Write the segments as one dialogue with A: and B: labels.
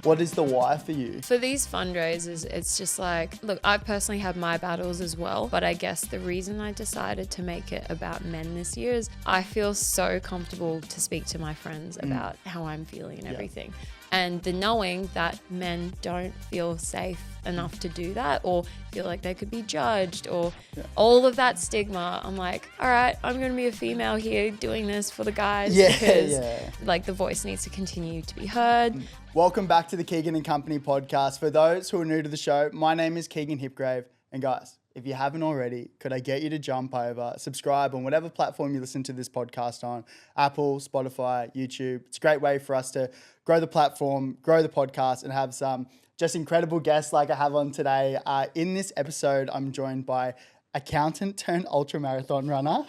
A: What is the why for you?
B: For these fundraisers, it's just like, look, I personally have my battles as well, but I guess the reason I decided to make it about men this year is I feel so comfortable to speak to my friends about how I'm feeling and everything. And the knowing that men don't feel safe enough to do that or feel like they could be judged or all of that stigma, I'm like, all right, I'm going to be a female here doing this for the guys because like the voice needs to continue to be heard.
A: Welcome back to the Keegan and Company podcast. For those who are new to the show, my name is Keegan Hipgrave. And guys, if you haven't already, could I get you to jump over, subscribe on whatever platform you listen to this podcast on, Apple, Spotify, YouTube. It's a great way for us to grow the platform, grow the podcast, and have some just incredible guests like I have on today. In this episode, I'm joined by accountant turned ultra runner.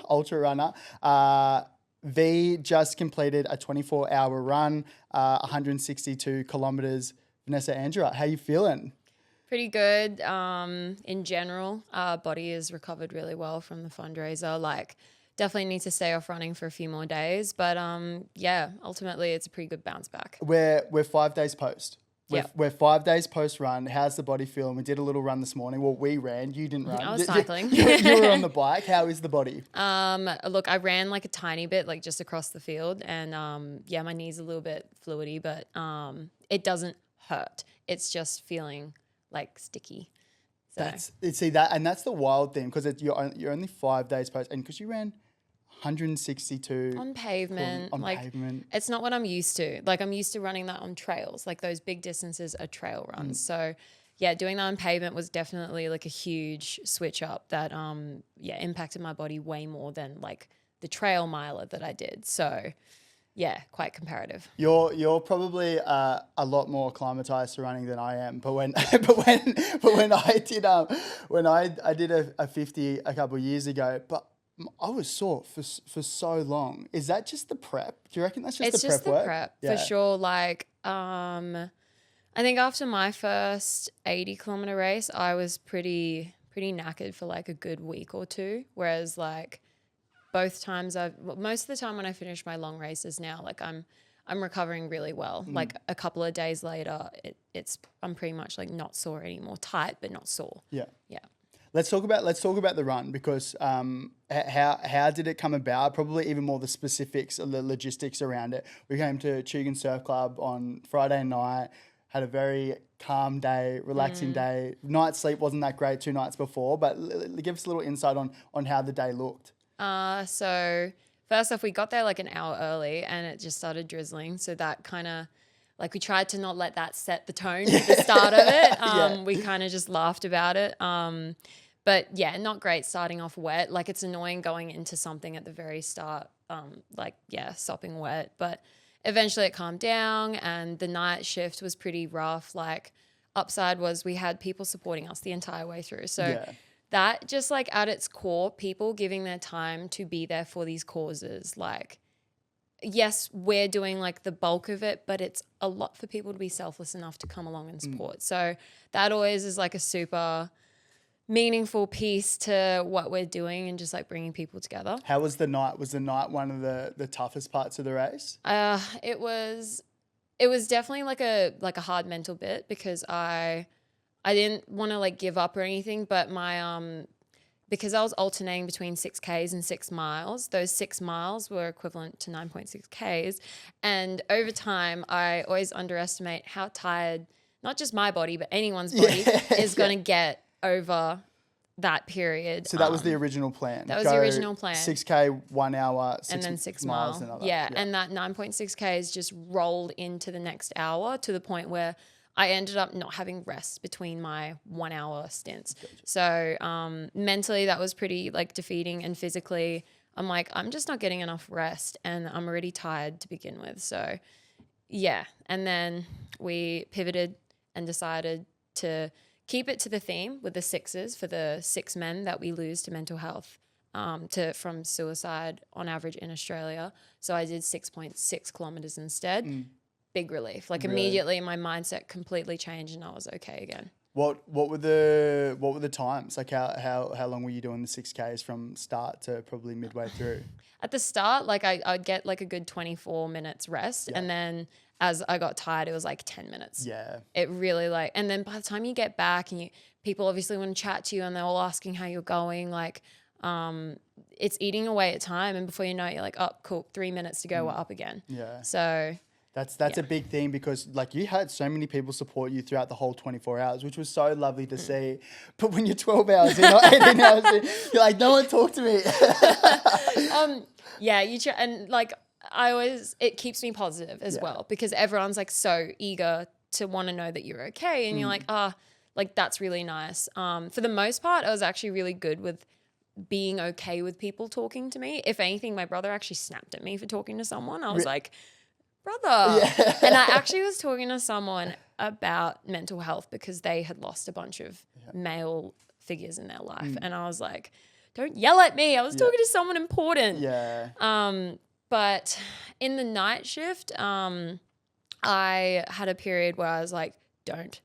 A: V just completed a 24-hour run, 162 kilometres. Vanessa Angerer, how you feeling?
B: Pretty good. In general, our body has recovered really well from the fundraiser. Like, definitely need to stay off running for a few more days. But yeah, ultimately, it's a pretty good bounce back.
A: We're 5 days post. We're 5 days post run. How's the body feeling? We did a little run this morning. Well, we ran. You didn't run.
B: I was cycling.
A: You were on the bike. How is the body?
B: Look, I ran like a tiny bit, like just across the field. And yeah, my knee's a little bit fluidy, but it doesn't hurt. It's just feeling like sticky. So.
A: That's the wild thing because you're only 5 days post, and because you ran 162
B: on pavement.
A: On pavement.
B: It's not what I'm used to. Like, I'm used to running that on trails. Like, those big distances are trail runs. So yeah, doing that on pavement was definitely like a huge switch up that impacted my body way more than like the trail miler that I did. So yeah, quite comparative.
A: You're probably a lot more acclimatized to running than I am. But when I did a 50 a couple of years ago, but I was sore for so long. Is that just the prep? Do you reckon that's just
B: it's
A: the prep work?
B: It's just the prep for sure. Like, I think after my first 80-kilometer race, I was pretty knackered for like a good week or two. Whereas like most of the time when I finish my long races now, like I'm recovering really well. Like a couple of days later, I'm pretty much like not sore anymore, tight but not sore.
A: Yeah.
B: Yeah.
A: Let's talk about the run because how did it come about? Probably even more the specifics of the logistics around it. We came to Keegan Surf Club on Friday night, had a very calm day, relaxing day. Night sleep wasn't that great 2 nights before, but give us a little insight on how the day looked.
B: So first off, we got there like an hour early and it just started drizzling. So that kind of, like, we tried to not let that set the tone at the start of it. We kind of just laughed about it. But yeah, not great starting off wet. Like, it's annoying going into something at the very start, sopping wet. But eventually it calmed down and the night shift was pretty rough. Like, upside was we had people supporting us the entire way through. So that just like at its core, people giving their time to be there for these causes. Like, yes, we're doing like the bulk of it, but it's a lot for people to be selfless enough to come along and support. So that always is like a super meaningful piece to what we're doing and just like bringing people together.
A: How was the night? Was the night one of the toughest parts of the race?
B: It was definitely like a hard mental bit because I didn't want to like give up or anything, but my because I was alternating between 6Ks and 6 miles, those 6 miles were equivalent to 9.6 Ks. And over time, I always underestimate how tired, not just my body, but anyone's body is going to get over that period.
A: So that was the original plan.
B: That was the original plan.
A: 6K, 1 hour,
B: and then 6 miles. And that 9.6 Ks just rolled into the next hour to the point where I ended up not having rest between my 1 hour stints. Gotcha. So mentally that was pretty like defeating, and physically I'm like, I'm just not getting enough rest and I'm already tired to begin with. So yeah. And then we pivoted and decided to keep it to the theme with the 6s for the 6 men that we lose to mental health from suicide on average in Australia. So I did 6.6 kilometers instead. Big relief. Like, immediately my mindset completely changed and I was okay again.
A: What were the times? Like how long were you doing the 6Ks from start to probably midway through?
B: At the start, like I'd get like a good 24 minutes rest, and then as I got tired, it was like 10 minutes.
A: Yeah.
B: It really like, and then by the time you get back and people obviously want to chat to you and they're all asking how you're going, like, it's eating away at time. And before you know it, you're like, oh, cool, 3 minutes to go, we're up again.
A: Yeah.
B: So
A: that's a big thing, because like you had so many people support you throughout the whole 24 hours, which was so lovely to see. But when you're 12 hours in or 18 hours in, you're like, no one talk to me.
B: yeah, you try, and like it keeps me positive as well, because everyone's like so eager to want to know that you're okay, and you're like, like that's really nice. For the most part, I was actually really good with being okay with people talking to me. If anything, my brother actually snapped at me for talking to someone. I was like, brother. Yeah. And I actually was talking to someone about mental health because they had lost a bunch of male figures in their life. And I was like, don't yell at me. I was talking to someone important.
A: Yeah.
B: But in the night shift, I had a period where I was like, don't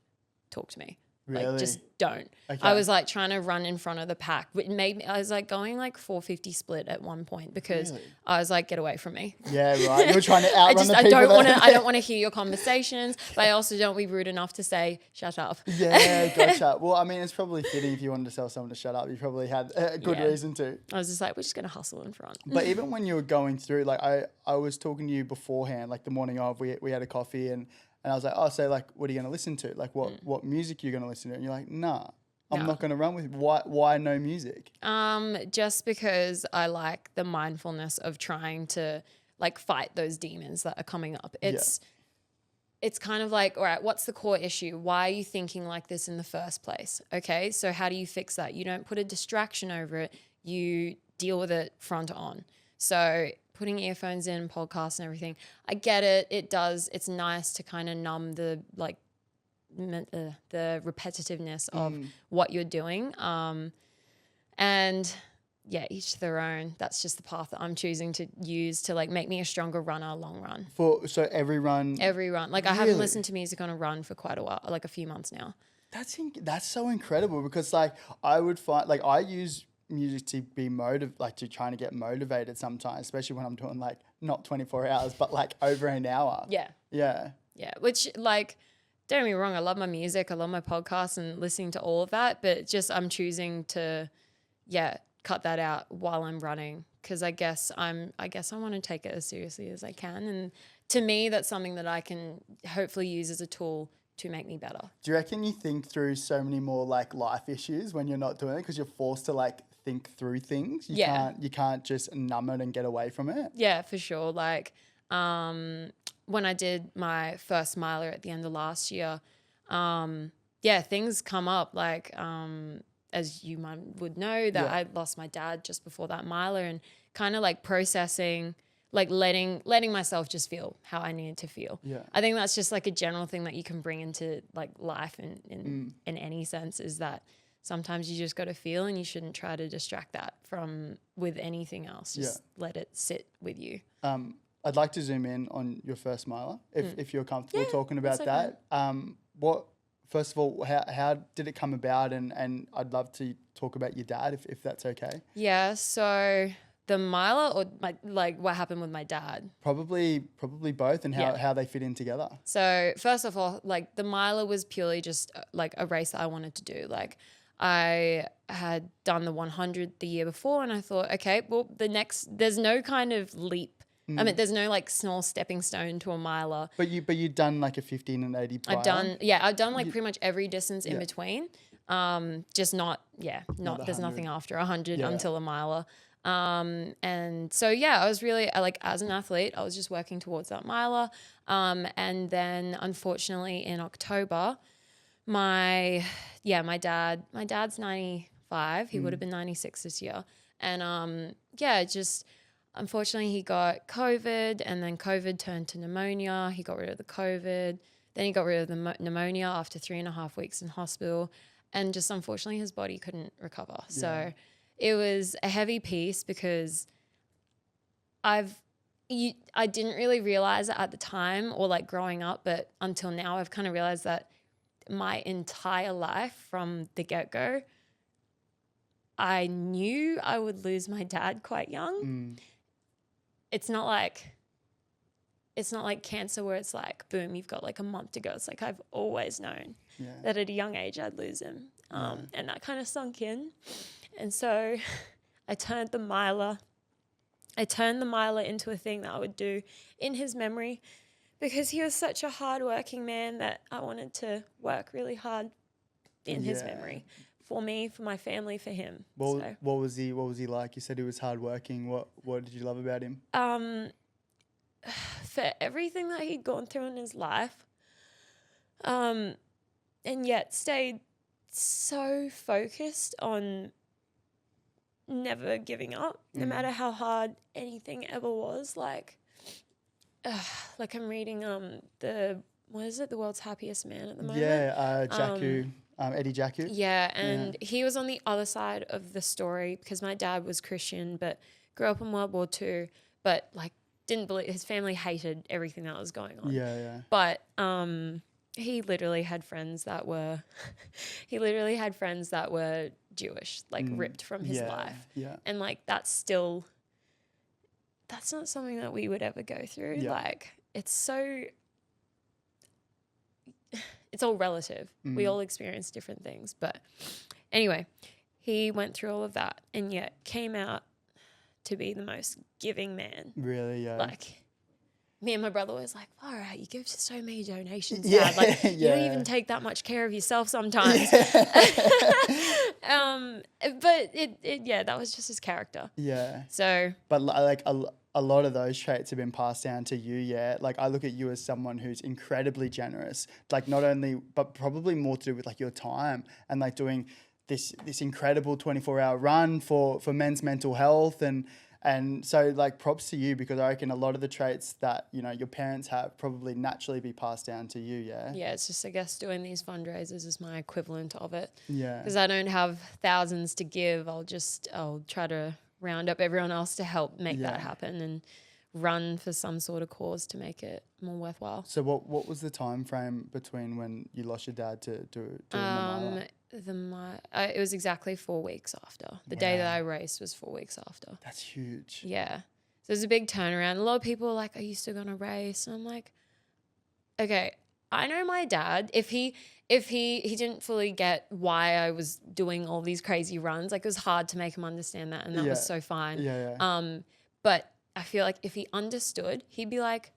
B: talk to me.
A: Really?
B: Like, just don't.
A: Okay.
B: I was like trying to run in front of the pack. It made me, I was like going like 450 split at one point because I was like, get away from me.
A: Yeah, right. You were trying to outrun the people.
B: I don't want to hear your conversations, but I also don't be rude enough to say, shut up.
A: Yeah, gotcha. Well, I mean, it's probably fitting if you wanted to tell someone to shut up. You probably had a good reason to.
B: I was just like, we're just going to hustle in front.
A: But even when you were going through, like I was talking to you beforehand, like the morning of, we had a coffee and I was like, oh, so like, what are you going to listen to? Like what music are you going to listen to? And you're like, nah, I'm not going to run with it. Why no music?
B: Just because I like the mindfulness of trying to like fight those demons that are coming up. It's kind of like, all right, what's the core issue? Why are you thinking like this in the first place? Okay, so how do you fix that? You don't put a distraction over it. You deal with it front on. So putting earphones in, podcasts and everything, I get it. It does. It's nice to kind of numb the like the repetitiveness of what you're doing. And yeah, each to their own. That's just the path that I'm choosing to use to like make me a stronger runner long run.
A: So every run.
B: Like I haven't listened to music on a run for quite a while, like a few months now.
A: That's so incredible, because like I would find like I use music to be to trying to get motivated sometimes, especially when I'm doing like not 24 hours, but like over an hour.
B: Yeah.
A: Yeah.
B: Yeah. Which like, don't get me wrong, I love my music, I love my podcast and listening to all of that, but just I'm choosing to, cut that out while I'm running, because I guess I want to take it as seriously as I can, and to me that's something that I can hopefully use as a tool to make me better.
A: Do you reckon you think through so many more like life issues when you're not doing it, because you're forced to like think through things? You can't just numb it and get away from it. Yeah,
B: for sure. Like when I did my first miler at the end of last year, things come up like as you would know that I lost my dad just before that miler, and kind of like processing, like letting myself just feel how I needed to feel. Yeah. I think that's just like a general thing that you can bring into like life in any sense, is that sometimes you just got to feel, and you shouldn't try to distract that with anything else. Just let it sit with you.
A: I'd like to zoom in on your first miler, if you're comfortable talking about that. First of all, how did it come about? And I'd love to talk about your dad, if that's okay.
B: Yeah, so the miler or what happened with my dad?
A: Probably both, and how they fit in together.
B: So first of all, like the miler was purely just like a race that I wanted to do. Like I had done the 100 the year before, and I thought, okay, well there's no kind of leap. I mean, there's no like small stepping stone to a miler.
A: But you'd done like a 15 and 80 prior.
B: I've done like pretty much every distance in between. Just there's nothing after 100 until a miler. And so, I was really like, as an athlete, I was just working towards that miler. And then unfortunately in October, my dad's 95. He would have been 96 this year. And, unfortunately, he got COVID, and then COVID turned to pneumonia. He got rid of the COVID. Then he got rid of the pneumonia after 3.5 weeks in hospital. And just unfortunately, his body couldn't recover. Yeah. So it was a heavy piece, because I didn't really realize it at the time or like growing up, but until now I've kind of realized that my entire life from the get-go, I knew I would lose my dad quite young. It's not like it's not like cancer where it's like, boom, you've got like a month to go. It's like I've always known that at a young age I'd lose him. And that kind of sunk in. And so I turned the miler into a thing that I would do in his memory, because he was such a hardworking man that I wanted to work really hard in his memory, for me, for my family, for him.
A: What was he like? You said he was hardworking. What did you love about him?
B: For everything that he'd gone through in his life, and yet stayed so focused on never giving up, no matter how hard anything ever was. Like I'm reading the World's Happiest Man at the moment.
A: Eddie Jacku.
B: Yeah, and he was on the other side of the story, because my dad was Christian but grew up in World War II, but like didn't believe, his family hated everything that was going on.
A: Yeah.
B: But he literally had friends that were Jewish, like ripped from his life.
A: Yeah.
B: And like that's not something that we would ever go through.
A: Yeah.
B: Like it's all relative. We all experience different things. But anyway, he went through all of that and yet came out to be the most giving man.
A: Really, yeah.
B: Like me and my brother was like, all right, you give so many donations. Dad. Like you don't even take that much care of yourself sometimes. But that was just his character.
A: Yeah.
B: So.
A: But like a lot of those traits have been passed down to you, yeah? Like I look at you as someone who's incredibly generous, like not only, but probably more to do with like your time and like doing this incredible 24-hour run for men's mental health. And so like props to you, because I reckon a lot of the traits that, you know, your parents have probably naturally be passed down to you, yeah?
B: Yeah, it's just, I guess, doing these fundraisers is my equivalent of it.
A: Yeah.
B: Because I don't have thousands to give. I'll try to round up everyone else to help make that happen and run for some sort of cause to make it more worthwhile.
A: So what was the time frame between when you lost your dad to doing the mile?
B: It was exactly 4 weeks after. The day that I raced was 4 weeks after.
A: That's huge.
B: Yeah. So there's a big turnaround. A lot of people are like, are you still going to race? And I'm like, okay, I know my dad, if he didn't fully get why I was doing all these crazy runs, like it was hard to make him understand that, and that was so fine.
A: Yeah.
B: But I feel like if he understood, he'd be like,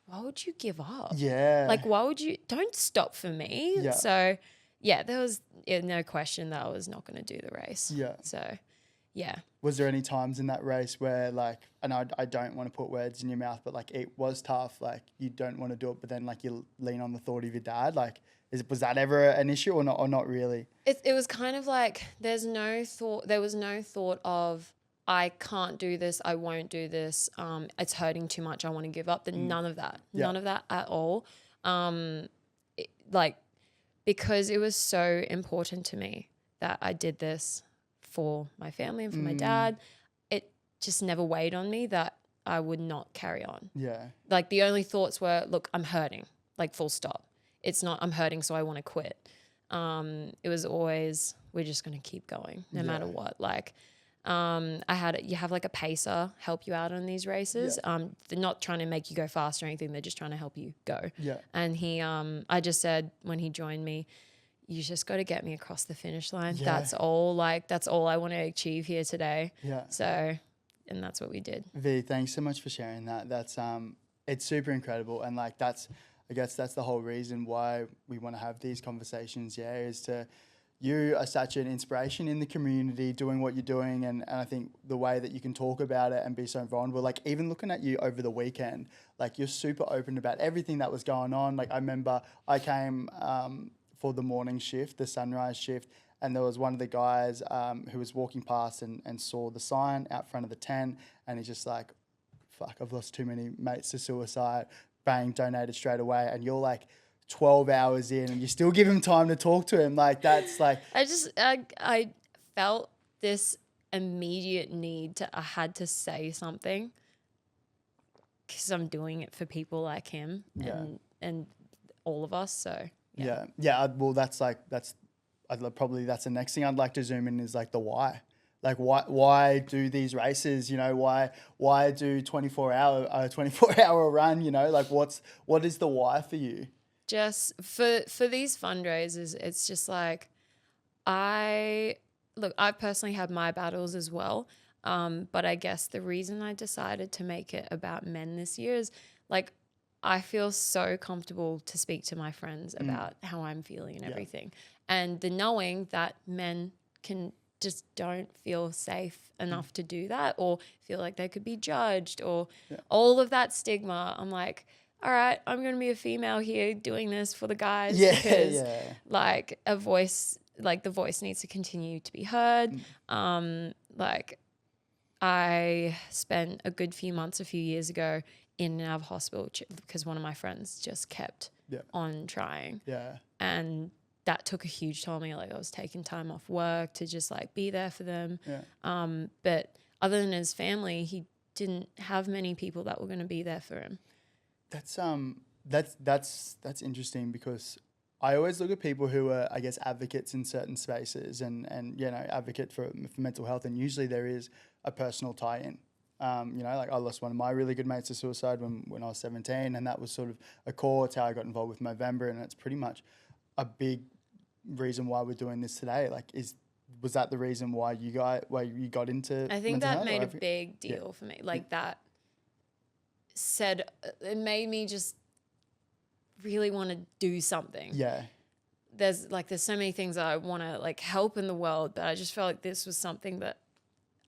B: why would you give up?
A: Yeah.
B: Like, why would you, don't stop for me.
A: Yeah.
B: So yeah, there was no question that I was not going to do the race.
A: Yeah.
B: So yeah.
A: Was there any times in that race where like, and I don't want to put words in your mouth, but like it was tough, like you don't want to do it, but then like you lean on the thought of your dad, like was that ever an issue or not really?
B: It was kind of like there was no thought of I can't do this, I won't do this, it's hurting too much, I want to give up. None of that.
A: Yeah.
B: None of that at all. Because it was so important to me that I did this for my family and for my dad, it just never weighed on me that I would not carry on.
A: Yeah.
B: Like the only thoughts were, look, I'm hurting, like full stop. It's not I'm hurting so I want to quit. It was always, we're just going to keep going no matter what. Like you have like a pacer help you out on these races.
A: Yeah.
B: They're not trying to make you go fast or anything. They're just trying to help you go.
A: Yeah.
B: And I just said when he joined me, you just got to get me across the finish line.
A: Yeah.
B: That's all I want to achieve here today.
A: Yeah.
B: So, and that's what we did.
A: V, thanks so much for sharing that. That's it's super incredible, and like I guess that's the whole reason why we want to have these conversations. Yeah, is to you are such an inspiration in the community doing what you're doing, and I think the way that you can talk about it and be so vulnerable, like even looking at you over the weekend, like you're super open about everything that was going on. Like I remember I came for the morning shift, the sunrise shift, and there was one of the guys who was walking past and saw the sign out front of the tent, and he's just like, fuck, I've lost too many mates to suicide, bang, donated straight away. And you're like 12 hours in and you still give him time to talk to him. Like that's like...
B: I felt this immediate need I had to say something because I'm doing it for people like him and all of us. So
A: yeah. Well, that's the next thing I'd like to zoom in is like the why. Like why do these races? Why do 24-hour run? Like what is the why for you?
B: Just for these fundraisers, it's just like I personally had my battles as well. But I guess the reason I decided to make it about men this year is like I feel so comfortable to speak to my friends about how I'm feeling and everything. And the knowing that men just don't feel safe enough to do that, or feel like they could be judged, or all of that stigma. I'm like, all right, I'm going to be a female here doing this for the guys because like the voice needs to continue to be heard. Like I spent a good few months a few years ago in and out of hospital because one of my friends just kept on trying.
A: Yeah.
B: And that took a huge toll on me. Like I was taking time off work to just like be there for them.
A: Yeah.
B: But other than his family, he didn't have many people that were going to be there for him.
A: That's interesting because I always look at people who are, I guess, advocates in certain spaces and advocate for mental health, and usually there is a personal tie-in. Like I lost one of my really good mates to suicide when I was 17, and that was sort of a core. It's how I got involved with Movember, and it's pretty much a big reason why we're doing this today. Like, was that the reason why you got into?
B: I think that made a big deal for me. Like that said, it made me just really want to do something.
A: Yeah.
B: There's so many things that I want to like help in the world, but I just felt like this was something that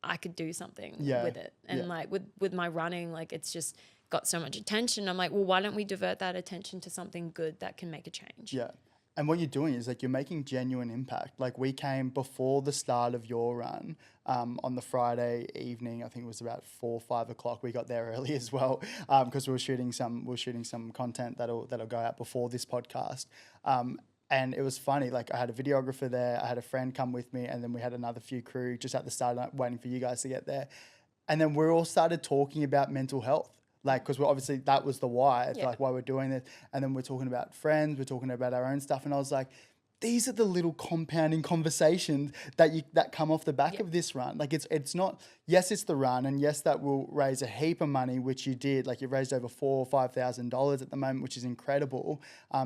B: I could do something with it. And like with my running, like it's just got so much attention. I'm like, well, why don't we divert that attention to something good that can make a change?
A: Yeah. And what you're doing is like you're making genuine impact. Like we came before the start of your run on the Friday evening. I think it was about 4 or 5 o'clock. We got there early as well because we were shooting some content that'll go out before this podcast. And it was funny. Like I had a videographer there. I had a friend come with me, and then we had another few crew just at the start waiting for you guys to get there. And then we all started talking about mental health. Like, because obviously that was the why, like why we're doing this. And then we're talking about friends, we're talking about our own stuff. And I was like, these are the little compounding conversations that come off the back of this run. Like it's not, yes, it's the run, and yes, that will raise a heap of money, which you did. Like you've raised over $4,000 or $5,000 at the moment, which is incredible.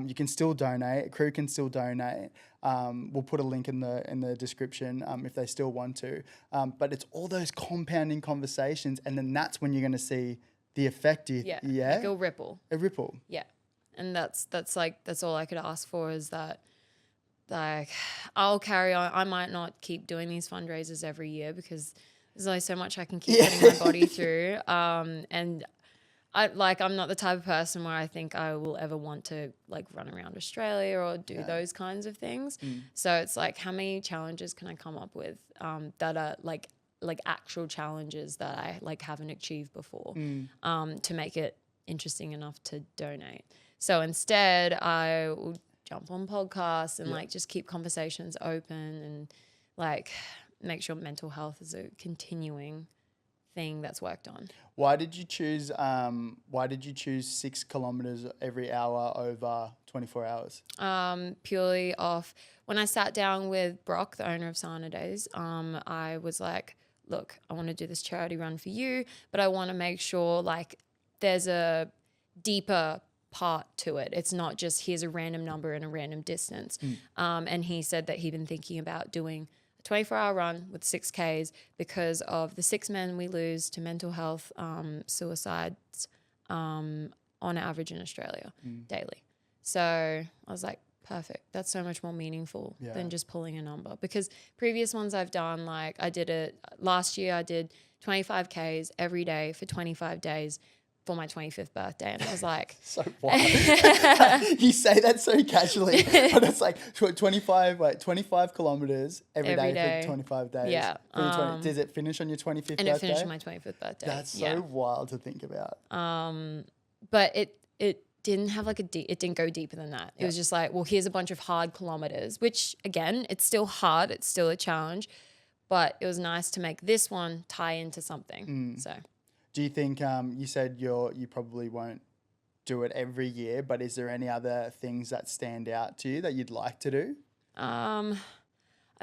A: You can still donate. A crew can still donate. We'll put a link in the description if they still want to. But it's all those compounding conversations, and then that's when you're going to see the effect.
B: Like a ripple.
A: A ripple.
B: Yeah. And that's all I could ask for is that, like, I'll carry on. I might not keep doing these fundraisers every year because there's only so much I can keep putting my body through. And I'm not the type of person where I think I will ever want to like run around Australia or do those kinds of things. So it's like, how many challenges can I come up with that are like actual challenges that I like haven't achieved before to make it interesting enough to donate. So instead I will jump on podcasts and like just keep conversations open and like make sure mental health is a continuing thing that's worked on.
A: Why did you choose 6 kilometers every hour over 24 hours?
B: Purely off when I sat down with Brock, the owner of Sana Days, I was like, look, I want to do this charity run for you, but I want to make sure like there's a deeper part to it. It's not just here's a random number and a random distance. And he said that he'd been thinking about doing a 24-hour run with 6Ks because of the 6 men we lose to mental health suicides on average in Australia daily. So I was like, perfect. That's so much more meaningful than just pulling a number. Because previous ones I've done, like I did it last year, I did 25Ks every day for 25 days for my 25th birthday. And I was like...
A: so wild. You say that so casually, but it's like 25 kilometers every day for 25 days.
B: Yeah.
A: Does it finish on your 25th birthday?
B: And it finished on my 25th birthday.
A: That's so wild to think about.
B: But it didn't have like it didn't go deeper than that. It was just like, well, here's a bunch of hard kilometers, which again, it's still hard. It's still a challenge, but it was nice to make this one tie into something. So
A: do you think, you said you probably won't do it every year, but is there any other things that stand out to you that you'd like to do?
B: I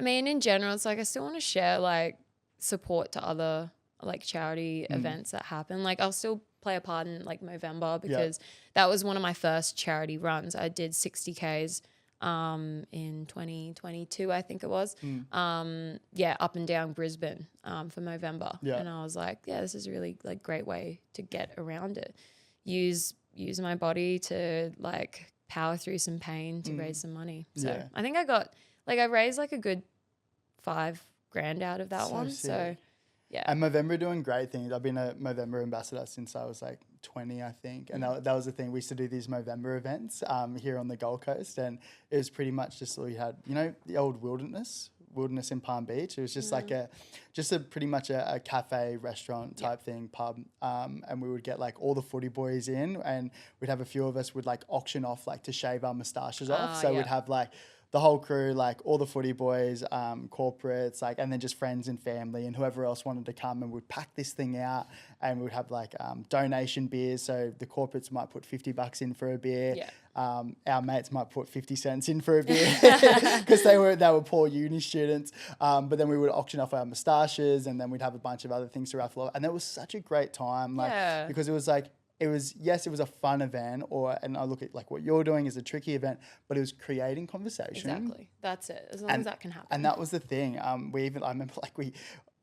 B: mean, in general, it's like I still want to share like support to other like charity events that happen. Like I'll still play a part in like Movember because that was one of my first charity runs. I did 60 Ks in 2022, I think it was. Up and down Brisbane for Movember. And I was like, this is a really like great way to get around it. Use my body to like power through some pain to raise some money. So I think I raised like a good $5,000 out of that one.
A: Sick.
B: So yeah.
A: And Movember doing great things. I've been a Movember ambassador since I was like 20, I think. And that was the thing. We used to do these Movember events here on the Gold Coast. And it was pretty much just, we had, you know, the old wilderness in Palm Beach. It was just like pretty much a cafe restaurant type thing, pub. And we would get like all the footy boys in, and we'd have a few of us would like auction off like to shave our moustaches off. So we'd have like the whole crew, like all the footy boys, corporates, like, and then just friends and family and whoever else wanted to come, and we'd pack this thing out, and we'd have like donation beers. So the corporates might put $50 in for a beer. Our mates might put 50 cents in for a beer because they were poor uni students. But then we would auction off our moustaches, and then we'd have a bunch of other things to raffle off. And that was such a great time, like because it was like, it was a fun event, and I look at like what you're doing as a tricky event, but it was creating conversation.
B: Exactly. That's it. As long as that can happen.
A: And that was the thing. I remember like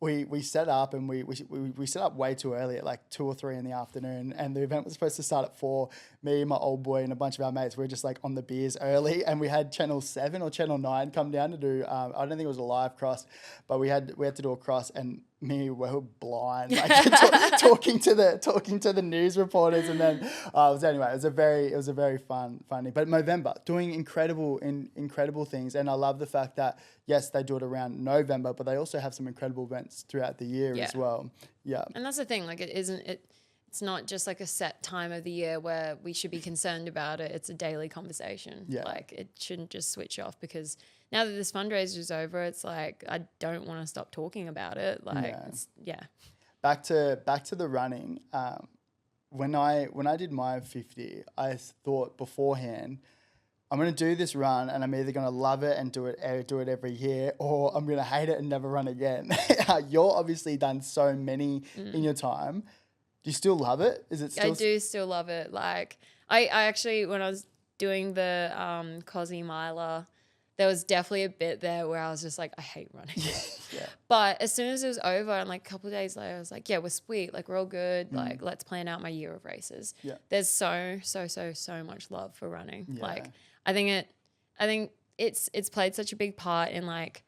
A: we set up, and we set up way too early at like 2 or 3 in the afternoon, and the event was supposed to start at 4. Me, my old boy, and a bunch of our mates, we were just like on the beers early, and we had Channel 7 or Channel 9 come down to do, I don't think it was a live cross, but we had to do a cross, and we were blind, like talking to the news reporters, and then it was a very funny. But Movember doing incredible things, and I love the fact that yes, they do it around November, but they also have some incredible events throughout the year as well. Yeah, and
B: that's the thing. Like it's not just like a set time of the year where we should be concerned about it. It's a daily conversation. Yeah, like it shouldn't just switch off because now that this fundraiser is over, it's like I don't want to stop talking about it. Like,
A: Back to the running. When I did my 50, I thought beforehand, I'm going to do this run, and I'm either going to love it and do it every year, or I'm going to hate it and never run again. You're obviously done so many in your time. Do you still love it? Is it still?
B: I do still love it. Like I actually, when I was doing the Cosy Miler, there was definitely a bit there where I was just like, I hate running. But as soon as it was over, and like a couple of days later, I was like, yeah, we're sweet. Like we're all good. Like let's plan out my year of races. Yeah. There's so much love for running. Yeah. Like I think it's played such a big part in like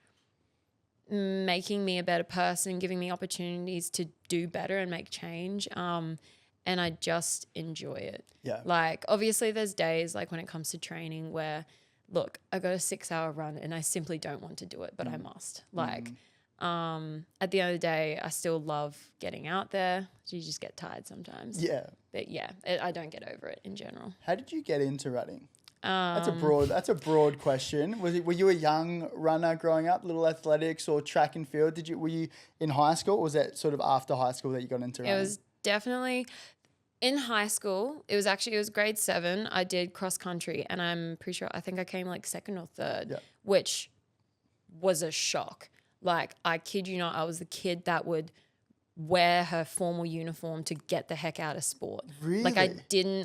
B: making me a better person, giving me opportunities to do better and make change. And I just enjoy it. Yeah. Like obviously there's days like when it comes to training where, look, I got a 6-hour run and I simply don't want to do it, but I must. Like at the end of the day, I still love getting out there. So you just get tired sometimes. Yeah. But yeah, I don't get over it in general.
A: How did you get into running? That's a broad question. Were you a young runner growing up, little athletics or track and field? Were you in high school, or was that sort of after high school that you got into running?
B: It was definitely in high school. It was grade 7. I did cross country, and I'm pretty sure I came like 2nd or 3rd, which was a shock. Like I kid you not, I was the kid that would wear her formal uniform to get the heck out of sport. Really? Like I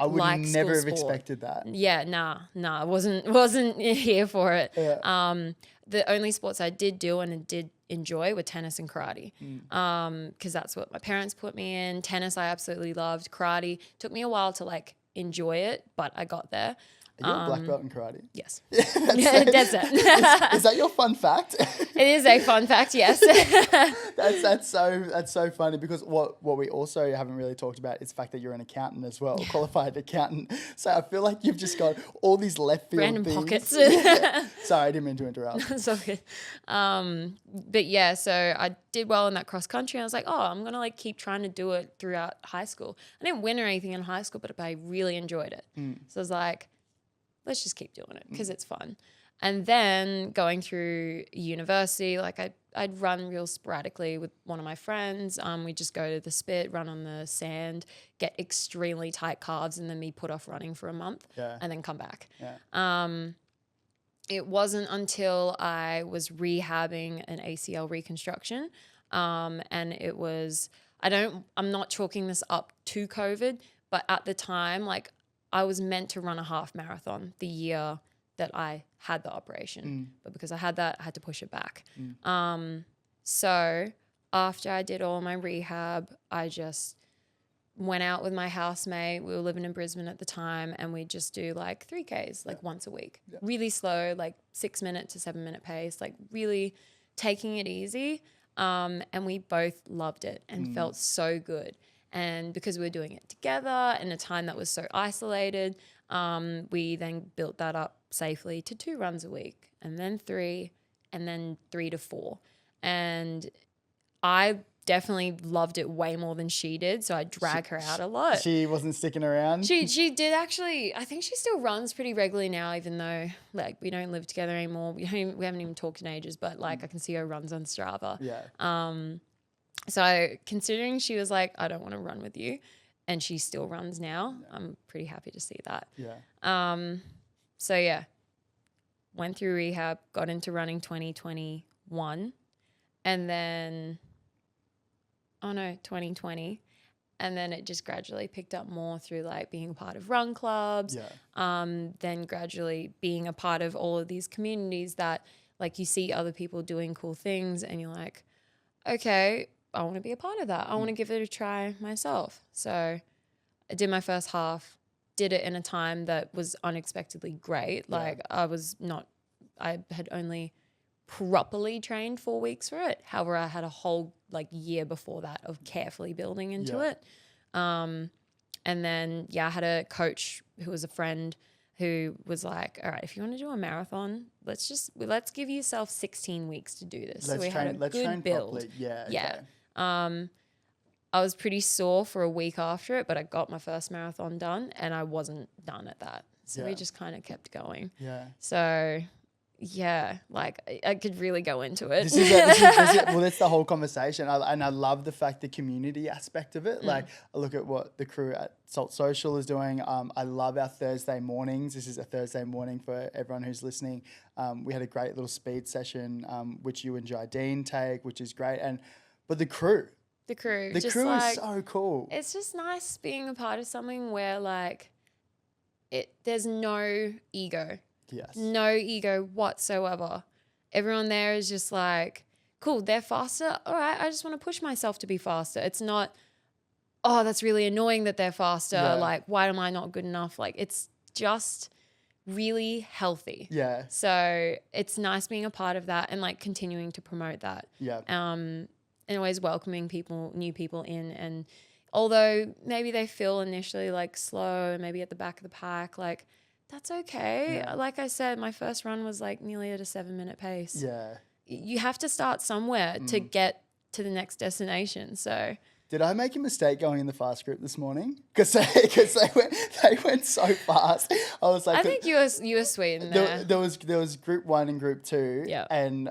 B: would
A: never have expected that.
B: Yeah, nah. I wasn't here for it. Yeah. The only sports I did do and did enjoy were tennis and karate. Because that's what my parents put me in. Tennis I absolutely loved. Karate took me a while to like enjoy it, but I got there.
A: Are you a black belt in karate?
B: Yes. That's it.
A: Is that your fun fact?
B: It is a fun fact, yes.
A: That's so funny, because what we also haven't really talked about is the fact that you're an accountant as well, qualified accountant. So I feel like you've just got all these left field
B: random
A: things.
B: Pockets.
A: Sorry, I didn't mean to interrupt.
B: It's okay. But yeah, so I did well in that cross country. I was like, I'm going to like keep trying to do it throughout high school. I didn't win or anything in high school, but I really enjoyed it. So I was like, let's just keep doing it because it's fun. And then going through university, like I'd run real sporadically with one of my friends. We'd just go to the spit, run on the sand, get extremely tight calves, and then me put off running for a month and then come back. Yeah. It wasn't until I was rehabbing an ACL reconstruction And it was, I'm not chalking this up to COVID, but at the time, like I was meant to run a half marathon the year that I had the operation. But because I had that, I had to push it back. So after I did all my rehab, I just went out with my housemate. We were living in Brisbane at the time, and we'd just do like 3Ks like once a week. Really slow, like 6 minute to 7 minute pace, like really taking it easy. And we both loved it and felt so good. And because we were doing it together in a time that was so isolated, we then built that up safely to 2 runs a week, and then 3, and then 3 to 4. And I definitely loved it way more than she did, so I drag her out a lot.
A: She wasn't sticking around?
B: She did actually. I think she still runs pretty regularly now, even though like we don't live together anymore. We haven't even talked in ages, but like I can see her runs on Strava.
A: Yeah.
B: So considering she was like, I don't want to run with you, and she still runs now, I'm pretty happy to see that.
A: Yeah.
B: So yeah, went through rehab, got into running 2021, and then 2020. And then it just gradually picked up more through like being a part of run clubs. Then gradually being a part of all of these communities that like you see other people doing cool things and you're like, okay, I want to be a part of that. I want to give it a try myself. So I did my first half, did it in a time that was unexpectedly great. Like I had only properly trained 4 weeks for it. However, I had a whole like year before that of carefully building into it. And then, I had a coach who was a friend who was like, all right, if you want to do a marathon, let's give yourself 16 weeks to do this. So we had a good build.
A: Properly. Yeah.
B: Yeah. Okay. I was pretty sore for a week after it, but I got my first marathon done and I wasn't done at that. So we just kind of kept going.
A: Yeah.
B: So like I could really go into it.
A: Well, that's the whole conversation. And I love the fact, the community aspect of it. Like I look at what the crew at Salt Social is doing. I love our Thursday mornings. This is a Thursday morning for everyone who's listening. We had a great little speed session, which you and Jardine take, which is great. But the crew is so cool.
B: It's just nice being a part of something where like there's no ego.
A: Yes.
B: No ego whatsoever. Everyone there is just like, cool, they're faster. All right, I just want to push myself to be faster. It's not, oh, that's really annoying that they're faster.
A: Yeah.
B: Like, why am I not good enough? Like, it's just really healthy.
A: Yeah.
B: So it's nice being a part of that and like continuing to promote that.
A: Yeah.
B: And always welcoming new people in. And although maybe they feel initially like slow, maybe at the back of the pack, like, that's okay.
A: Yeah.
B: Like I said, my first run was like nearly at a 7 minute pace.
A: Yeah.
B: You have to start somewhere to get to the next destination. So
A: did I make a mistake going in the fast group this morning? Because they went so fast. I was like,
B: I think you were sweet in there.
A: There was group 1 and group 2.
B: Yeah.
A: And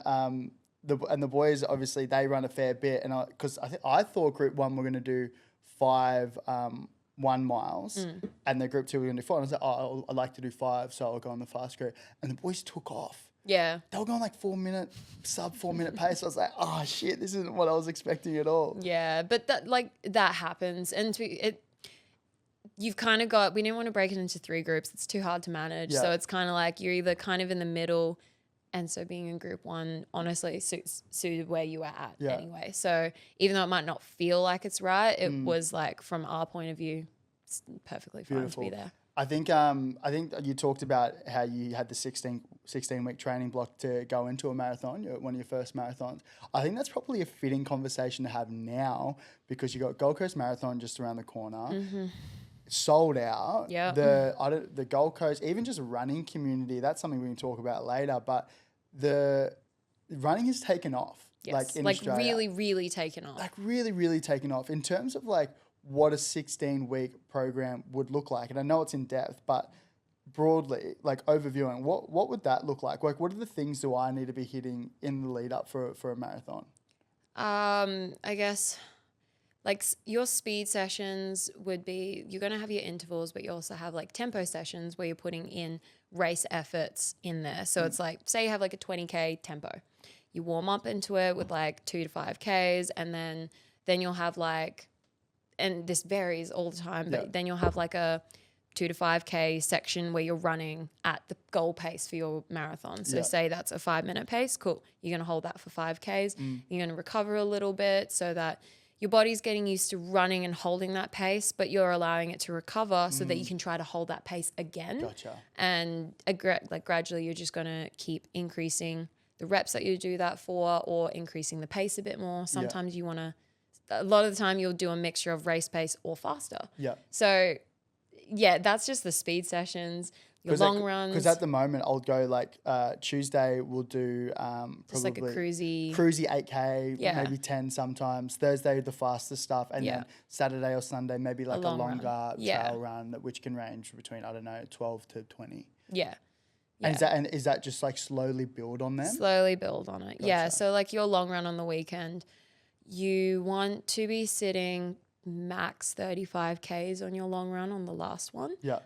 A: the boys, obviously they run a fair bit, and because I thought group 1 were going to do 5 1 miles, and the group 2 were going to do 4. And I was like, oh, I'd like to do 5, so I'll go on the fast group. And the boys took off.
B: Yeah.
A: They were going like sub 4 minute pace. I was like, oh shit, this isn't what I was expecting at all.
B: Yeah, but that happens, and you've kind of got. We didn't want to break it into 3 groups. It's too hard to manage.
A: Yeah.
B: So it's kind of like you're either kind of in the middle. And so being in group 1 honestly suited where you were at anyway. So even though it might not feel like it's right, it was like from our point of view, it's perfectly fine to be there.
A: I think you talked about how you had the 16-week training block to go into a marathon, one of your first marathons. I think that's probably a fitting conversation to have now, because you got Gold Coast Marathon just around the corner. Mm-hmm. Sold out.
B: Yeah.
A: The Gold Coast, even just running community, that's something we can talk about later, but the running has taken off.
B: Yes.
A: Like Australia.
B: Really, really taken off.
A: Like really, really taken off in terms of like what a 16-week program would look like. And I know it's in depth, but broadly, like overviewing, what would that look like? Like, what are the things do I need to be hitting in the lead up for a marathon?
B: I guess like your speed sessions would be, you're going to have your intervals, but you also have like tempo sessions where you're putting in race efforts in there. So it's like, say you have like a 20K tempo. you warm up into it with like 2 to 5Ks, and then you'll have like, and this varies all the time, but then you'll have like a 2 to 5K section where you're running at the goal pace for your marathon. So say that's a 5-minute pace, cool. You're going to hold that for 5Ks. You're going to recover a little bit so that your body's getting used to running and holding that pace, but you're allowing it to recover so that you can try to hold that pace again.
A: Gotcha.
B: And like gradually you're just going to keep increasing the reps that you do that for, or increasing the pace a bit more. Sometimes you want to, a lot of the time you'll do a mixture of race pace or faster.
A: Yeah.
B: So yeah, that's just the speed sessions, your long runs.
A: Because at the moment I'll go like Tuesday we'll do
B: just like a cruisy
A: 8K, maybe 10 sometimes. Thursday the faster stuff, and then Saturday or Sunday maybe like a longer trail run, which can range between, I don't know, 12 to 20.
B: Yeah.
A: And is that just like slowly build on them?
B: Slowly build on it. Gotcha. Yeah. So like your long run on the weekend, you want to be sitting max 35Ks on your long run on the last one.
A: Yeah.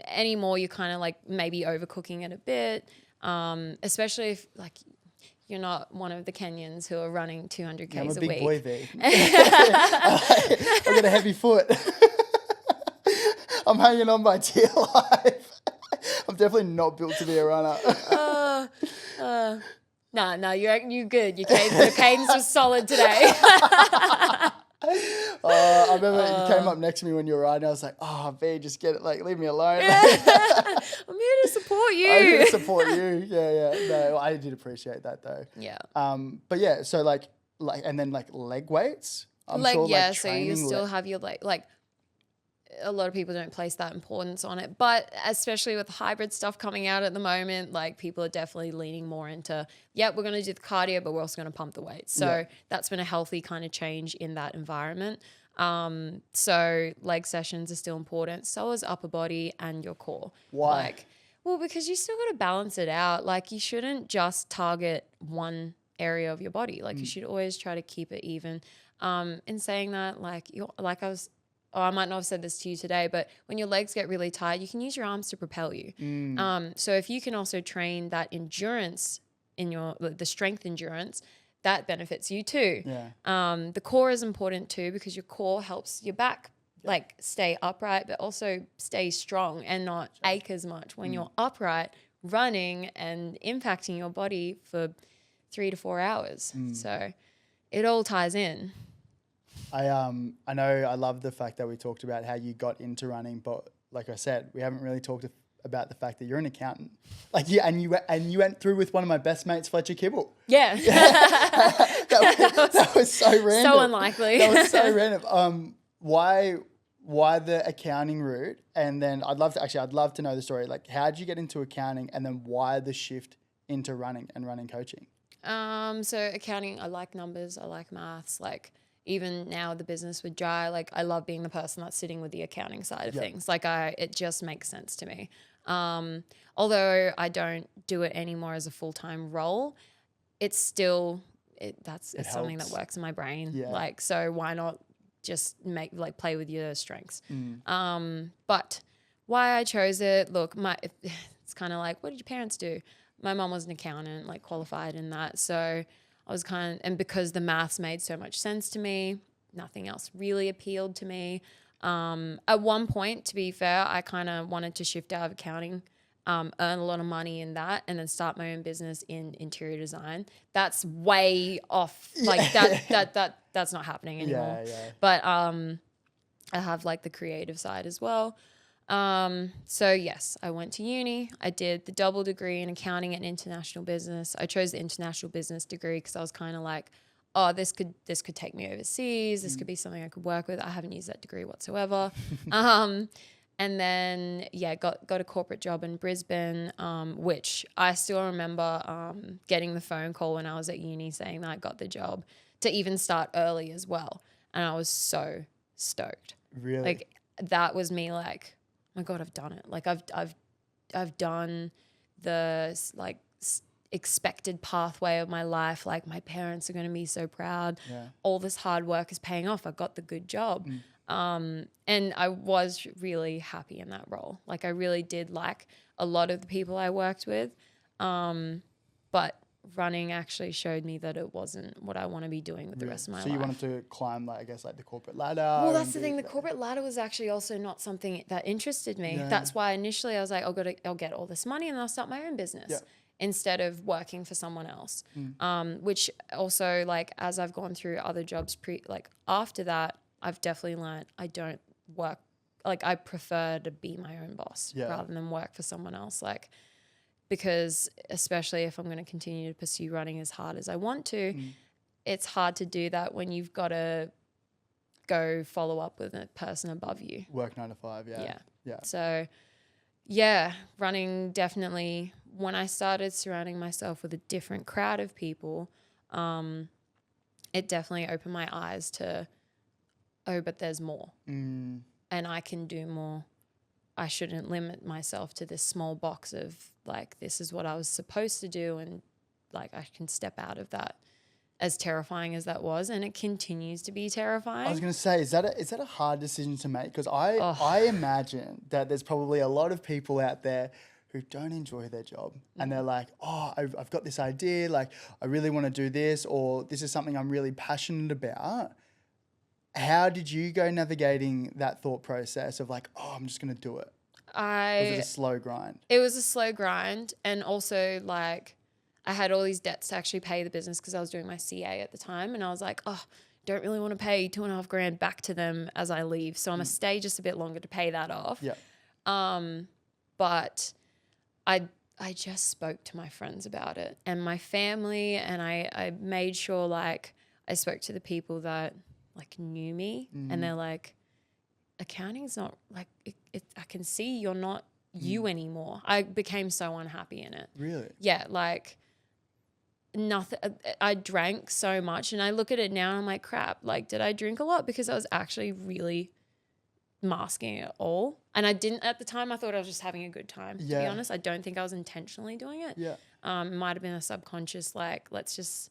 B: Any more, you're kind of like maybe overcooking it a bit, especially if like you're not one of the Kenyans who are running 200Ks
A: I'm a
B: week.
A: big boy V. I've got a heavy foot. I'm hanging on by dear life. I'm definitely not built to be a runner.
B: No, you're good. Your cadence was solid today.
A: I remember you came up next to me when you were riding. I was like, "Oh, V, just get it. Like, leave me alone."
B: I'm here to support you.
A: I'm here to support you. Yeah. No, I did appreciate that though.
B: Yeah.
A: But yeah, so like, and then like leg weights.
B: So you still have your like. A lot of people don't place that importance on it, but especially with hybrid stuff coming out at the moment, like people are definitely leaning more into, we're going to do the cardio, but we're also going to pump the weights. So that's been a healthy kind of change in that environment. So leg sessions are still important. So is upper body and your core.
A: Why?
B: Because you still got to balance it out. Like you shouldn't just target one area of your body. Like you should always try to keep it even. In saying that, I might not have said this to you today, but when your legs get really tired, you can use your arms to propel you. So if you can also train that endurance in the strength endurance, that benefits you too.
A: Yeah.
B: The core is important too, because your core helps your back like stay upright, but also stay strong and not ache as much when you're upright, running and impacting your body for 3 to 4 hours. So it all ties in.
A: I know I love the fact that we talked about how you got into running, but like I said, we haven't really talked about the fact that you're an accountant. Like and you went through with one of my best mates, Fletcher Kibble.
B: Yeah.
A: that was so random.
B: So unlikely.
A: That was so random. Why the accounting route? And then I'd love to know the story. Like, how did you get into accounting, and then why the shift into running and running coaching?
B: So accounting, I like numbers, I like maths, like even now the business with Jai, like I love being the person that's sitting with the accounting side of things. Like it just makes sense to me. Although I don't do it anymore as a full-time role, it's still, it's something that works in my brain.
A: Yeah.
B: Like, so why not just play with your strengths? But why I chose it, look, it's kind of like, what did your parents do? My mom was an accountant, like qualified in that. So I was and because the maths made so much sense to me, nothing else really appealed to me. At one point, to be fair, I kind of wanted to shift out of accounting, earn a lot of money in that, and then start my own business in interior design. That's way off. Like that's not happening anymore.
A: Yeah.
B: But I have like the creative side as well. So yes, I went to uni. I did the double degree in accounting and international business. I chose the international business degree because I was kind of like, oh, this could take me overseas. This could be something I could work with. I haven't used that degree whatsoever. And then got a corporate job in Brisbane, which I still remember getting the phone call when I was at uni saying that I got the job to even start early as well. And I was so stoked.
A: Really?
B: Like that was me like, oh my God, I've done it. Like I've done the expected pathway of my life. Like my parents are going to be so proud.
A: Yeah.
B: All this hard work is paying off. I got the good job. And I was really happy in that role. Like I really did like a lot of the people I worked with. But running actually showed me that it wasn't what I want to be doing with the rest of my life.
A: So you wanted to climb, like, I guess, like the corporate ladder.
B: Well, that's the thing. The corporate ladder was actually also not something that interested me.
A: Yeah.
B: That's why initially I was like, I'll get all this money and I'll start my own business.
A: Yeah.
B: Instead of working for someone else. Which also, like, as I've gone through other jobs after that, I've definitely learned I don't work, like, I prefer to be my own boss rather than work for someone else. Like, because especially if I'm going to continue to pursue running as hard as I want to, it's hard to do that when you've got to go follow up with a person above you.
A: Work 9 to 5, yeah.
B: So, yeah, running definitely, when I started surrounding myself with a different crowd of people, it definitely opened my eyes to, but there's more. And I can do more. I shouldn't limit myself to this small box of, like, this is what I was supposed to do, and, like, I can step out of that. As terrifying as that was, and it continues to be terrifying.
A: I was going to say, is that a hard decision to make? Because I imagine that there's probably a lot of people out there who don't enjoy their job, and they're like, oh, I've got this idea, like, I really want to do this, or this is something I'm really passionate about. How did you go navigating that thought process of, like, oh, I'm just going to do it? Was it a slow grind?
B: It was a slow grind, and also, like, I had all these debts to actually pay the business because I was doing my CA at the time, and I was like, oh, don't really want to pay $2,500 back to them as I leave, so I'm gonna stay just a bit longer to pay that off.
A: Yeah.
B: But I just spoke to my friends about it and my family, and I made sure, like, I spoke to the people that, like, knew me, and they're like, accounting's not, like, I can see you're not you anymore. I became so unhappy in it.
A: Really?
B: Yeah, like, nothing. I drank so much, and I look at it now and I'm like, crap, like, did I drink a lot? Because I was actually really masking it all. And I didn't at the time. I thought I was just having a good time, to be honest. I don't think I was intentionally doing it.
A: Yeah.
B: It might have been a subconscious, like, let's just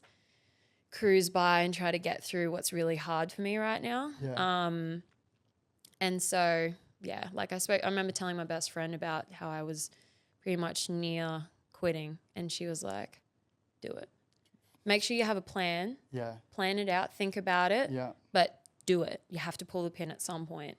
B: cruise by and try to get through what's really hard for me right now.
A: Yeah.
B: And so, yeah, like, I remember telling my best friend about how I was pretty much near quitting, and she was like, do it. Make sure you have a plan.
A: Yeah.
B: Plan it out. Think about it.
A: Yeah.
B: But do it. You have to pull the pin at some point.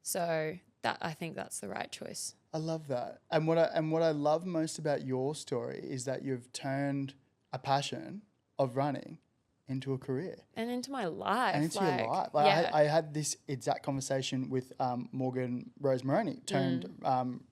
B: So I think that's the right choice.
A: I love that. And what I love most about your story is that you've turned a passion of running into a career.
B: And into my life.
A: And into your life. Like,
B: yeah.
A: I had this exact conversation with Morgan Rose Maroney, turned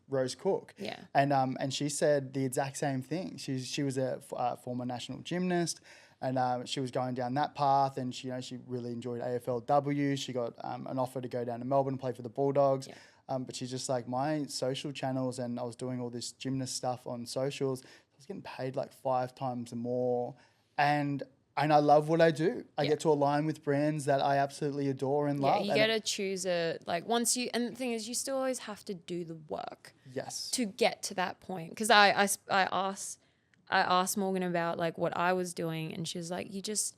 A: Rose Cook.
B: Yeah.
A: And she said the exact same thing. She was a former national gymnast, and she was going down that path, and she really enjoyed AFLW. She got an offer to go down to Melbourne and play for the Bulldogs. Yeah. But she's just like, my social channels, and I was doing all this gymnast stuff on socials. I was getting paid like 5 times more. And I love what I do. I get to align with brands that I absolutely adore and love.
B: Yeah, you get to choose it. Like, once you, and the thing is, you still always have to do the work.
A: Yes.
B: To get to that point. Because I asked Morgan about, like, what I was doing, and she was like, you just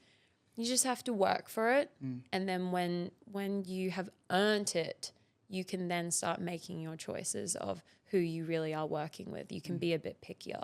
B: have to work for it. And then when you have earned it, you can then start making your choices of who you really are working with. You can be a bit pickier.